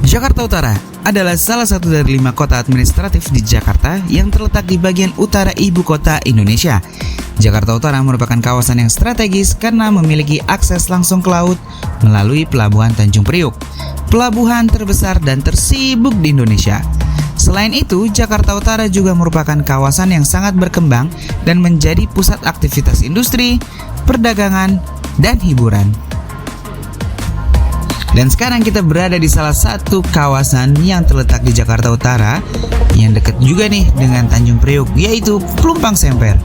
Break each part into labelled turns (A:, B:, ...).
A: Jakarta Utara adalah salah satu dari 5 kota administratif di Jakarta yang terletak di bagian utara ibu kota Indonesia. Jakarta Utara merupakan kawasan yang strategis karena memiliki akses langsung ke laut melalui Pelabuhan Tanjung Priuk, pelabuhan terbesar dan tersibuk di Indonesia. Selain itu, Jakarta Utara juga merupakan kawasan yang sangat berkembang dan menjadi pusat aktivitas industri, perdagangan, dan hiburan. Dan sekarang kita berada di salah satu kawasan yang terletak di Jakarta Utara yang dekat juga nih dengan Tanjung Priuk, yaitu Pelumpang Semper.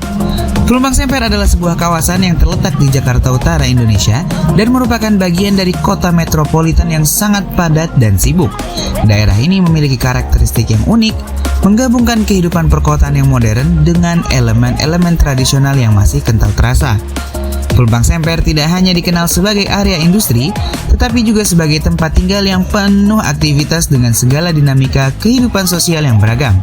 A: Pelumpang Semper adalah sebuah kawasan yang terletak di Jakarta Utara, Indonesia dan merupakan bagian dari kota metropolitan yang sangat padat dan sibuk. Daerah ini memiliki karakteristik yang unik, menggabungkan kehidupan perkotaan yang modern dengan elemen-elemen tradisional yang masih kental terasa. Pelumpang Semper tidak hanya dikenal sebagai area industri, tetapi juga sebagai tempat tinggal yang penuh aktivitas dengan segala dinamika kehidupan sosial yang beragam.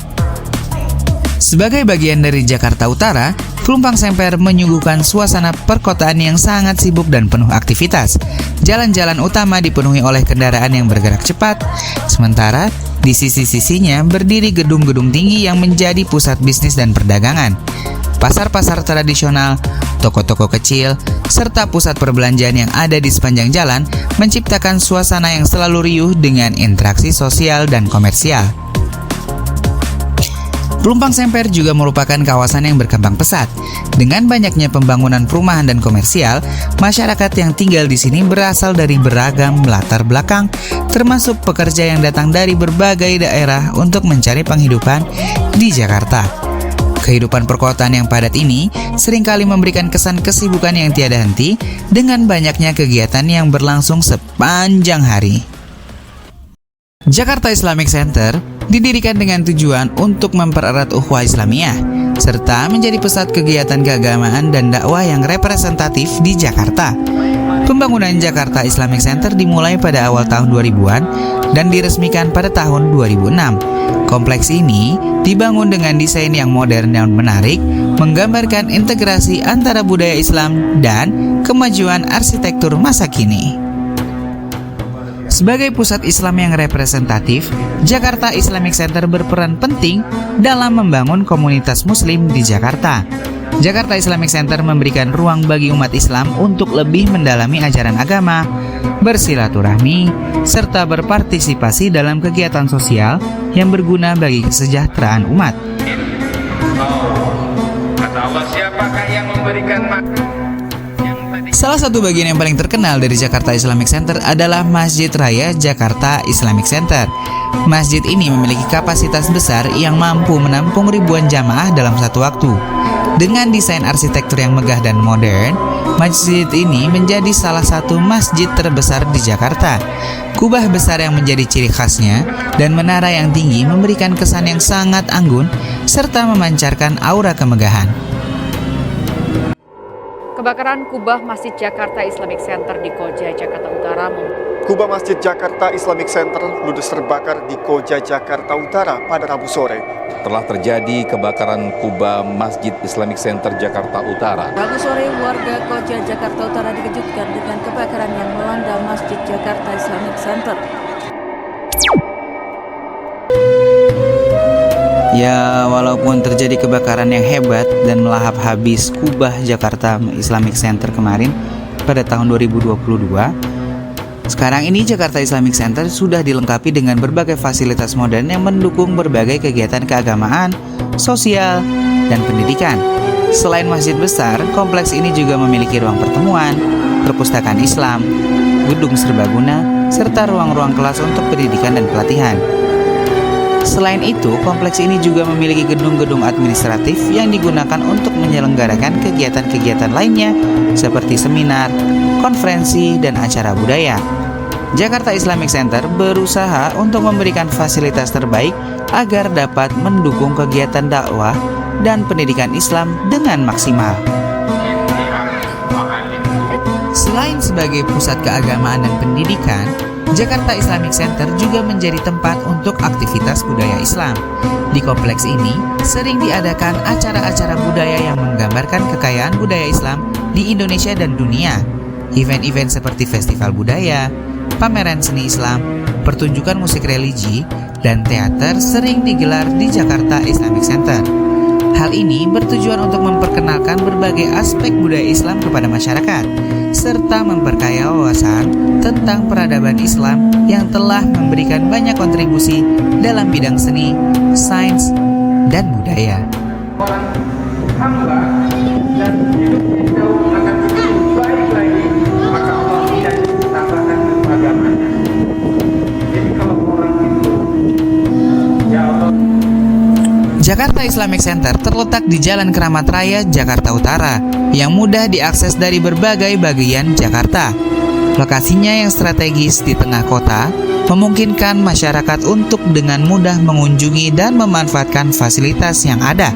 A: Sebagai bagian dari Jakarta Utara, Pelumpang Semper menyuguhkan suasana perkotaan yang sangat sibuk dan penuh aktivitas. Jalan-jalan utama dipenuhi oleh kendaraan yang bergerak cepat, sementara di sisi-sisinya berdiri gedung-gedung tinggi yang menjadi pusat bisnis dan perdagangan. Pasar-pasar tradisional, toko-toko kecil, serta pusat perbelanjaan yang ada di sepanjang jalan menciptakan suasana yang selalu riuh dengan interaksi sosial dan komersial. Pelumpang Semper juga merupakan kawasan yang berkembang pesat. Dengan banyaknya pembangunan perumahan dan komersial, masyarakat yang tinggal di sini berasal dari beragam latar belakang, termasuk pekerja yang datang dari berbagai daerah untuk mencari penghidupan di Jakarta. Kehidupan perkotaan yang padat ini seringkali memberikan kesan kesibukan yang tiada henti dengan banyaknya kegiatan yang berlangsung sepanjang hari. Jakarta Islamic Center didirikan dengan tujuan untuk mempererat ukhuwah Islamiyah serta menjadi pusat kegiatan keagamaan dan dakwah yang representatif di Jakarta. Pembangunan Jakarta Islamic Center dimulai pada awal tahun 2000-an dan diresmikan pada tahun 2006. Kompleks ini dibangun dengan desain yang modern dan menarik, menggambarkan integrasi antara budaya Islam dan kemajuan arsitektur masa kini. Sebagai pusat Islam yang representatif, Jakarta Islamic Center berperan penting dalam membangun komunitas Muslim di Jakarta. Jakarta Islamic Center memberikan ruang bagi umat Islam untuk lebih mendalami ajaran agama, bersilaturahmi, serta berpartisipasi dalam kegiatan sosial yang berguna bagi kesejahteraan umat.
B: Kata Allah, siapakah yang memberikan
A: Salah satu bagian yang paling terkenal dari Jakarta Islamic Center adalah Masjid Raya Jakarta Islamic Center. Masjid ini memiliki kapasitas besar yang mampu menampung ribuan jamaah dalam satu waktu. Dengan desain arsitektur yang megah dan modern, masjid ini menjadi salah satu masjid terbesar di Jakarta. Kubah besar yang menjadi ciri khasnya dan menara yang tinggi memberikan kesan yang sangat anggun serta memancarkan aura kemegahan.
C: Kebakaran kubah Masjid Jakarta Islamic Center di Koja, Jakarta Utara.
D: Kubah Masjid Jakarta Islamic Center ludes terbakar di Koja, Jakarta Utara pada Rabu sore.
E: Telah terjadi kebakaran kubah Masjid Islamic Center Jakarta Utara.
F: Rabu sore, warga Koja, Jakarta Utara dikejutkan dengan kebakaran yang melanda Masjid Jakarta Islamic Center.
A: Ya, walaupun terjadi kebakaran yang hebat dan melahap habis kubah Jakarta Islamic Center kemarin pada tahun 2022, sekarang ini Jakarta Islamic Center sudah dilengkapi dengan berbagai fasilitas modern yang mendukung berbagai kegiatan keagamaan, sosial, dan pendidikan. Selain masjid besar, kompleks ini juga memiliki ruang pertemuan, perpustakaan Islam, gedung serbaguna, serta ruang-ruang kelas untuk pendidikan dan pelatihan. Selain itu, kompleks ini juga memiliki gedung-gedung administratif yang digunakan untuk menyelenggarakan kegiatan-kegiatan lainnya seperti seminar, konferensi, dan acara budaya. Jakarta Islamic Center berusaha untuk memberikan fasilitas terbaik agar dapat mendukung kegiatan dakwah dan pendidikan Islam dengan maksimal. Selain sebagai pusat keagamaan dan pendidikan, Jakarta Islamic Center juga menjadi tempat untuk aktivitas budaya Islam. Di kompleks ini sering diadakan acara-acara budaya yang menggambarkan kekayaan budaya Islam di Indonesia dan dunia. Event-event seperti festival budaya, pameran seni Islam, pertunjukan musik religi, dan teater sering digelar di Jakarta Islamic Center. Hal ini bertujuan untuk memperkenalkan berbagai aspek budaya Islam kepada masyarakat, serta memperkaya wawasan tentang peradaban Islam yang telah memberikan banyak kontribusi dalam bidang seni, sains, dan budaya.
B: orang hamba dan hidupnya jauh akan lebih baik lagi, maka Allah tidak tambahkan keberagamannya. Jadi kalau orang itu, ya Allah.
A: Jakarta Islamic Center terletak di Jalan Keramat Raya, Jakarta Utara, yang mudah diakses dari berbagai bagian Jakarta. Lokasinya yang strategis di tengah kota memungkinkan masyarakat untuk dengan mudah mengunjungi dan memanfaatkan fasilitas yang ada.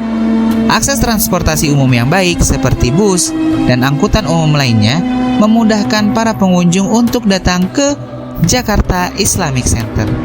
A: Akses transportasi umum yang baik seperti bus dan angkutan umum lainnya memudahkan para pengunjung untuk datang ke Jakarta Islamic Center.